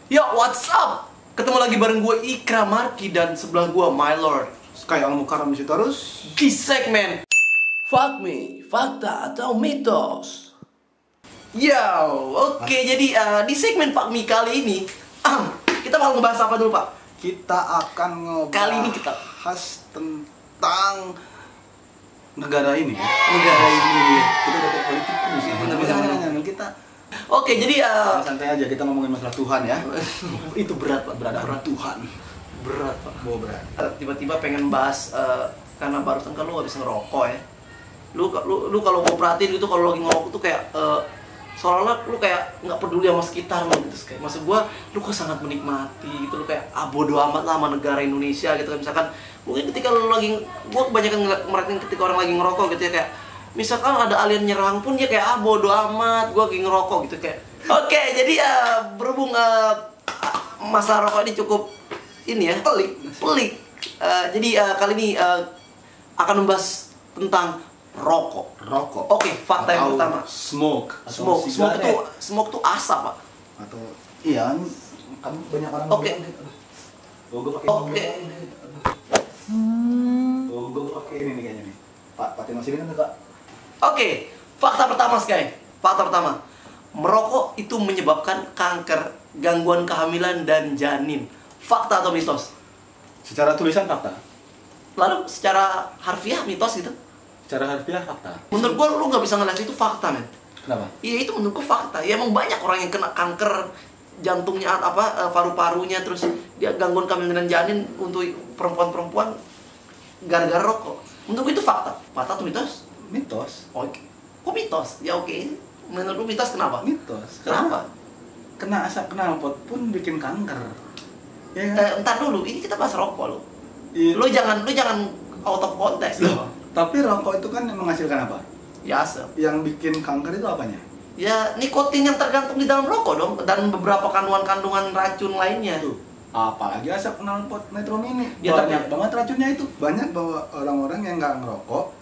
Yo, what's up? Ketemu lagi bareng gue Ikra Marki dan sebelah gue My Lord Sky Al-Mukarram terus di segmen Fuck Me, Fakta atau Mitos. Yo, oke, jadi di segmen Fuck Me kali ini kita mau ngebahas apa dulu, Pak? kita akan ngobrol Kali ini kita tentang negara ini. Negara ini. Kita udah kayak politikus ya. Jangan kita. Oke, jadi santai aja, kita ngomongin masalah Tuhan ya. itu berat, Pak. Berat Tuhan. Berat, Pak. Berat. Tiba-tiba pengen bahas karena barusan kan lu habis ngerokok ya. Lu kalau mau perhatiin itu kalau lagi ngerokok tuh kayak seolah-olah lu kayak nggak peduli sama sekitar lu gitu. Kayak maksud gua lu kok sangat menikmati gitu, lu kayak bodo amat lah sama negara Indonesia gitu kan. Misalkan mungkin ketika lu lagi, gua kebanyakan merhatiin ketika orang lagi ngerokok gitu ya, kayak misalkan ada alien nyerang pun dia kayak bodo amat, gua lagi ngerokok gitu kayak. Oke, jadi berhubung masalah rokok ini cukup ini ya, pelik. Jadi kali ini akan membahas tentang rokok. Oke, fakta yang pertama. Smoke Smoke tuh asap, Pak. Atau iya, kan banyak orang Oke. Gue pakai. Oke. Gue pakai ini nih kayaknya nih. Pak Tino sini kan Kak. Oke, fakta pertama, Sky. Fakta pertama. Merokok itu menyebabkan kanker, gangguan kehamilan dan janin. Fakta atau mitos? Secara tulisan fakta. Lalu secara harfiah mitos gitu? Secara harfiah fakta. Menurut gua lu nggak bisa ngeliat itu fakta, men. Kenapa? Iya, itu menurut gua fakta. Ya emang banyak orang yang kena kanker jantungnya paru-parunya, terus dia gangguan kehamilan dan janin untuk perempuan-perempuan gara-gara rokok. Menurut gua itu fakta. Fakta atau mitos? Mitos. Oke. Kok mitos? Ya oke. Menurut lu mitos kenapa? Mitos. Kenapa? Kena asap knalpot pun bikin kanker. Ya kan? Entar dulu, ini kita bahas rokok lu. Iya. Lu jangan out of context Loh, tapi rokok itu kan menghasilkan apa? Ya asap. Yang bikin kanker itu apanya? Ya nikotin yang tergantung di dalam rokok dong, dan beberapa kandungan-kandungan racun lainnya. Tuh. Apalagi asap knalpot Metro Mini. Ya, banyak banget racunnya itu. Banyak bahwa orang-orang yang nggak ngerokok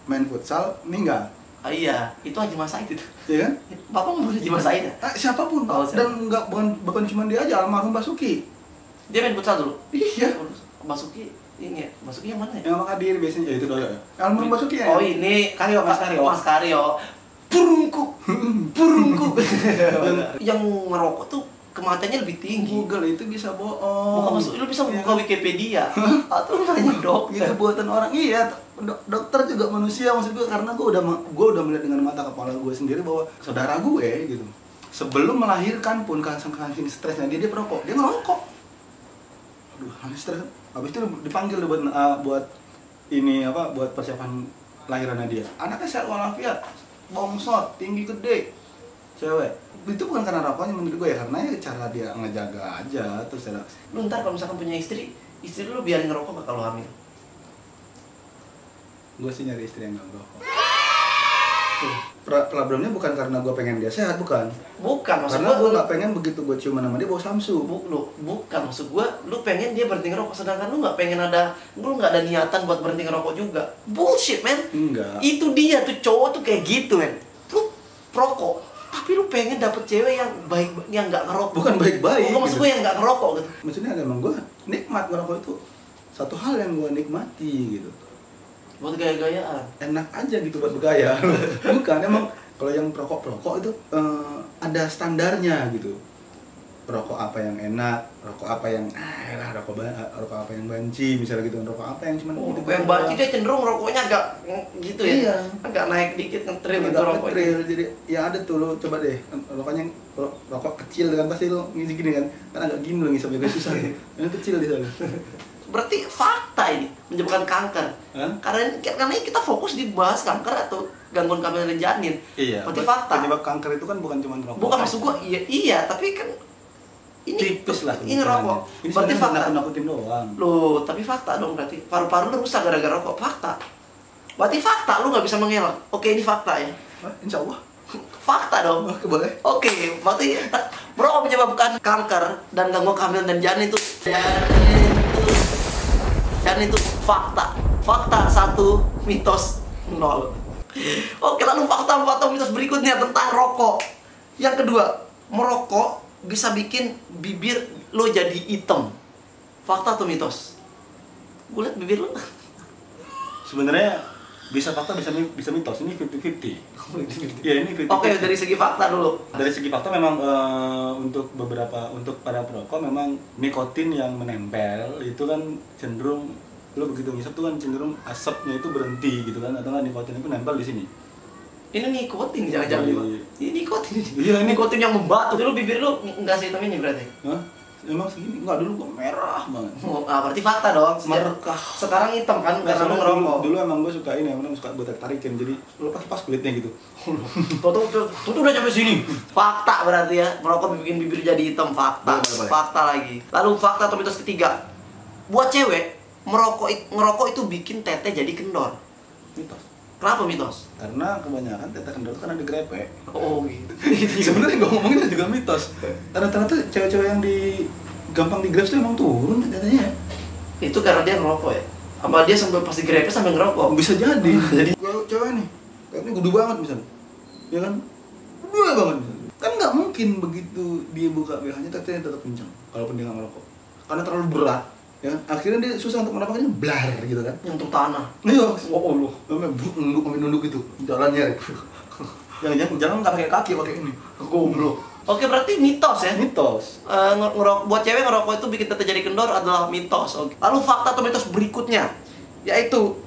main futsal meninggal. Iya, itu Haji Masaid itu. Iya kan? Bapak mau Haji Masaid ya? Siapapun. Siapa? Dan bukan cuma dia aja, almarhum Basuki. Dia main futsal dulu? Iya. Basuki ini ya? Basuki yang mana ya? Yang menghadir biasanya ya itu doyo ya. Almarhum Basuki ya. Oh ini Karyo, Mas Karyo. Mas Karyo. Burungku. Yang ngerokok tuh kematiannya lebih tinggi. Google itu bisa bohong. Lu bisa Iya. buka Wikipedia atau lu nanya dokter. Itu buatan orang. Iya, dokter juga manusia maksud gue, karena gue udah melihat dengan mata kepala gue sendiri bahwa saudara gue gitu sebelum melahirkan pun saking stresnya dia perokok, dia ngerokok. Aduh, habis stres. Habis itu dipanggil buat ini apa, buat persiapan lahirannya dia. Anaknya sehat walafiat, bongsot, tinggi gede, cewek. Itu bukan karena rokoknya menurut gue ya, karena ya cara dia ngejaga aja terus ada. Lu ntar kalau misalkan punya istri lu biarin ngerokok gak kalau hamil? Gue sih nyari istri yang gak ngerokok. Problemnya bukan karena gue pengen dia sehat, bukan. Bukan, maksud Karena gue gua gak pengen begitu gue ciuman sama dia bawa Samsu. bukan maksud gua lu pengen dia berhenti ngerokok, sedangkan lu nggak ada niatan buat berhenti ngerokok juga. Bullshit, man. Enggak. Itu dia tuh, cowok tuh kayak gitu, man. Lu perokok, tapi lu pengen dapet cewek yang baik, yang nggak ngerokok. Bukan baik-baik. Bukan, maksud gua yang nggak ngerokok gitu. Maksudnya emang gue nikmat ngerokok itu satu hal yang gue nikmati gitu. Buat gaya-gayaan. Enak aja gitu buat bergaya. Bukan, emang kalau yang perokok itu ada standarnya gitu. Rokok apa yang enak, rokok apa yang rokok apa yang banci misalnya gitu, rokok apa yang cuman gitu. Yang banci dia cenderung rokoknya agak gitu ya. Iya. Agak naik dikit, ngetril gitu agak rokoknya. ngetril, jadi ya ada tuh, lo coba deh rokoknya rokok kecil kan, pasti lo ngisi gini kan agak gini lo ngisap juga susah. Yang kecil di sana. Berarti fakta ini menyebabkan kanker. Hah? Karena kita fokus di bahas kanker atau gangguan kehamilan dan janin. Iya. Berarti fakta. Penyebab kanker itu kan bukan cuma rokok. Bukan, maksud gua iya, tapi kan ini tipis lah. Ini rokok. Ini Berarti fakta. nakutin doang. Loh, tapi fakta dong berarti. Paru-paru lu rusak gara-gara rokok. Fakta. Berarti fakta, lu nggak bisa mengelak. Oke, ini fakta ya. Insya Allah. Fakta dong. Oke, boleh. Oke, berarti merokok menyebabkan kanker dan gangguan kehamilan dan janin itu itu fakta. Fakta 1, mitos 0. Oke, lalu fakta mitos berikutnya tentang rokok. Yang kedua, merokok bisa bikin bibir lo jadi hitam. Fakta atau mitos? Gue liat bibir lo. Sebenarnya bisa fakta bisa mitos, ini 50-50. Ya ini 50-50. Oke, dari segi fakta dulu. Dari segi fakta memang untuk para perokok memang nikotin yang menempel itu kan cenderung lo begitu ngisap tuh kan cenderung asapnya itu berhenti gitu kan, atau nggak nikotin itu nempel di sini. Ini nikotin jangan-jangan Iya. ini nikotin. Iya, ini nikotin yang membatu. Lu bibir lu nggak sehitam ini berarti? Hah? Emang segini? Enggak, dulu gua merah banget. Oh, berarti fakta dong. Merekah. Sekarang hitam kan karena lu ngerokok. Dulu emang gue suka ini, emang suka gue tarikin, jadi lu pas kulitnya gitu. Tuh udah sampai sini. Fakta berarti ya, merokok bikin bibir jadi hitam. Fakta. Boleh. Fakta lagi. Lalu fakta atau mitos ketiga. Buat cewek, ngerokok itu bikin tete jadi kendor. Mitos. Kenapa mitos? Karena kebanyakan tete kendor itu kan ada grepe. Oh gitu. Sebenarnya gue ngomongin juga mitos. Ternyata cewek-cewek yang gampang digrab tuh emang turun tetenya. Itu karena dia ngerokok ya? Apa dia sambil pas digrepe sambil ngerokok? Bisa jadi. Jadi kalau cewek nih, kayaknya gudu banget misalnya. Ya kan? Gudu banget misalnya. Kan nggak mungkin begitu dia buka BH-nya tetenya tetap kencang kalaupun dia nggak ngerokok. Karena terlalu berat. Ya kan? Akhirnya dia susah untuk mendapatkannya, blar gitu kan. Nyentuh tanah. Iya. Oh Allah. Sampai nunduk gitu jalannya. Jangan jalan nggak pakai kaki, pakai ini. Goblok. Oke, berarti mitos ya? Mitos. Buat cewek ngerokok itu bikin tete jadi kendor adalah mitos. Oke. Lalu fakta atau mitos berikutnya, yaitu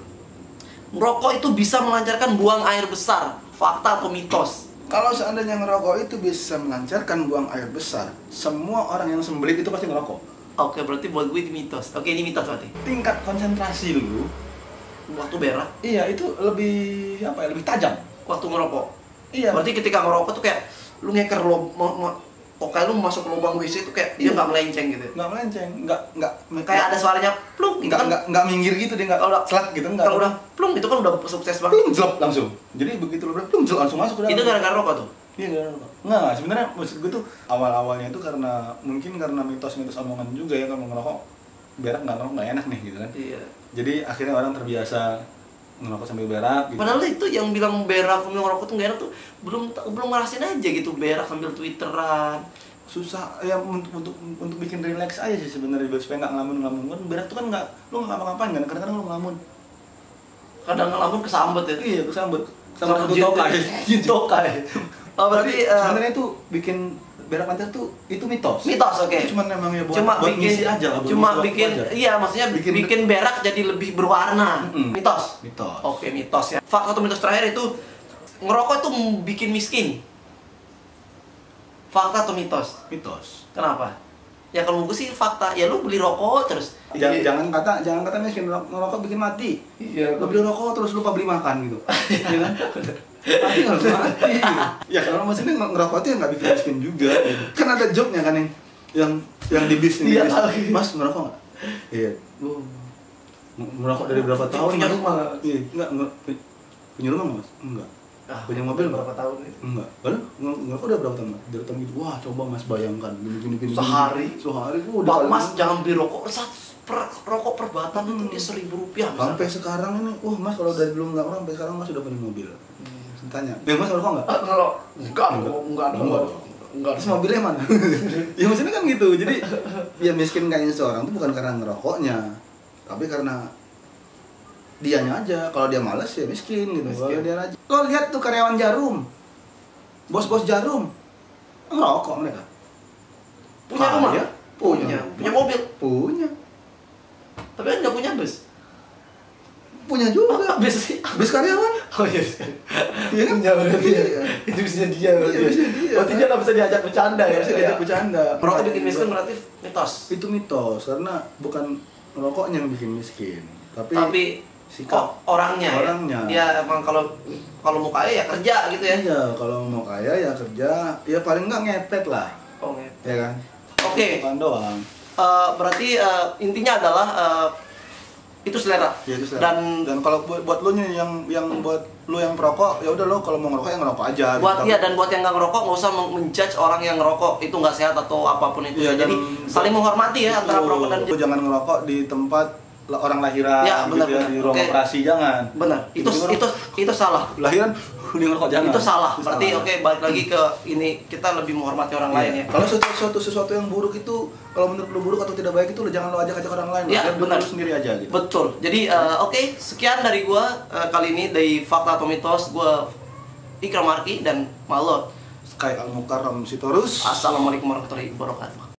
ngerokok itu bisa melancarkan buang air besar. Fakta atau mitos? Kalau seandainya ngerokok itu bisa melancarkan buang air besar, semua orang yang sembelit itu pasti ngerokok. Oke, berarti buat gue itu mitos. Oke, ini mitos berarti. Tingkat konsentrasi lu, Waktu berak, iya itu lebih apa ya? Lebih tajam. waktu ngerokok. Iya. Berarti ketika ngerokok tuh kayak lu ngeker kayak lu masuk ke lubang WC itu kayak dia Iya. nggak melenceng gitu. Nggak melenceng, nggak Kayak ada suaranya plung gitu kan. nggak minggir gitu, dia nggak Kalau udah- selak gitu, nggak. Kalau udah plung itu kan udah sukses banget. plung jelek langsung. Jadi begitu lu berak, plung jelek langsung masuk ke dalam. Itu gara-gara rokok tuh. Iya, nggak, sebenarnya maksud gue tuh awal-awalnya itu karena mungkin karena mitos-mitos omongan juga ya, kalau ngerokok berak nggak enak nih gitu kan. Iya. Jadi akhirnya orang terbiasa ngerokok sambil berak gitu. Padahal itu yang bilang berak sambil ngerokok tuh gak enak tuh belum ngerasain aja gitu berak sambil twitteran. Susah ya untuk bikin relax aja sih sebenarnya, biar supaya nggak ngelamun kan. Berak tuh kan nggak, lu nggak ngapa-ngapain kan, kadang-kadang lu ngelamun. Kadang ngelamun kesambet ya. Iya, kesambet Sama satu tokai. tokai. Oh berarti sebenarnya itu bikin berak lancar tuh itu mitos. mitos, oke. Itu cuma emang ya buat bikin ngisi aja lah, buat cuma ngisi waktu bikin aja. iya maksudnya bikin berak jadi lebih berwarna. Mm-mm. Mitos. Mitos. Oke, mitos ya. Fakta atau mitos terakhir itu ngerokok itu bikin miskin. Fakta atau mitos? Mitos. Kenapa? Ya kalau gue sih fakta. Ya lu beli rokok terus. Jangan kata miskin, ngerokok bikin mati. Iya. Lu beli rokok terus lupa beli makan gitu. Iya kan? Mati harus mati. Ya kalau maksudnya ngerokok itu ya nggak bikin miskin juga. Gitu. Kan ada jobnya kan yang di bis nih. Iya, bis. tahu. Mas ngerokok nggak? Iya. Lu ngerokok dari berapa tahun? Punya Mas? rumah nggak? Iya, punya rumah nggak, Mas? Enggak. Punya mobil berapa tahun itu? Enggak. Padahal ngerokok udah berapa tahun, Mas? Dari tahun gitu. Wah, coba Mas bayangkan gini. Sehari? Sehari gua Pak kali- Mas jangan beli rokok rokok per batang itu dia Rp1.000 sampai sekarang ini, wah Mas kalau dari dulu nggak orang, sampai sekarang Mas udah punya mobil. Tanya, Mas ngerokok nggak? kalau enggak Enggak. Terus mobilnya mana? Ya maksudnya kan gitu. Jadi ya miskin kayaknya seorang tuh bukan karena ngerokoknya, tapi karena dianya aja. Kalau dia malas ya miskin gitu. Kalau dia rajin. Lo lihat tuh karyawan Jarum, bos-bos Jarum ngerokok mereka. punya rumah Kaya, punya mobil punya tapi kan nggak punya bus. punya juga. Bus Bis karyawan. oh iya Iya kan? punya berarti ya. Iya. Itu bisa dia berarti. Iya, bisa dia. Berarti dia nggak bisa diajak bercanda ya. Bisa diajak bercanda. Merokok bikin miskin berarti mitos. Itu mitos karena bukan ngerokoknya yang bikin miskin, Tapi sikap orangnya. Orangnya. Ya emang kalau mau kaya ya kerja gitu ya. Iya, kalau mau kaya ya kerja, ya paling nggak ngepet lah, Oh, gitu. ya kan? Oke. Bukan doang. Berarti intinya adalah itu selera. Ya, itu selera. Dan kalau buat lu nih yang buat lu yang perokok, ya udah lo kalau mau ngerokok ya ngerokok aja. Buat gitu. ya dan buat yang nggak ngerokok nggak usah menjudge orang yang ngerokok itu nggak sehat atau apapun itu. Iya, Jadi dan- saling menghormati ya antara perokok dan Lu jangan ngerokok di tempat orang lahiran Ya, benar, gitu ya, benar. di ruang Oke. operasi jangan. Benar. Itu salah. Lahiran dia ngerokok jangan. Itu salah. Itu Berarti salah. oke, balik lagi ke ini, kita lebih menghormati orang lain ya. Kalau sesuatu yang buruk itu, kalau menurut lu buruk atau tidak baik itu, lu jangan lu ajak orang lain. Ya, Biar benar. lu sendiri aja gitu. Betul. Jadi oke, sekian dari gua kali ini dari Fakta atau Mitos. Gua Ikram Arki dan Malot. Sky Al Mukarram Sitorus. Assalamualaikum warahmatullahi wabarakatuh.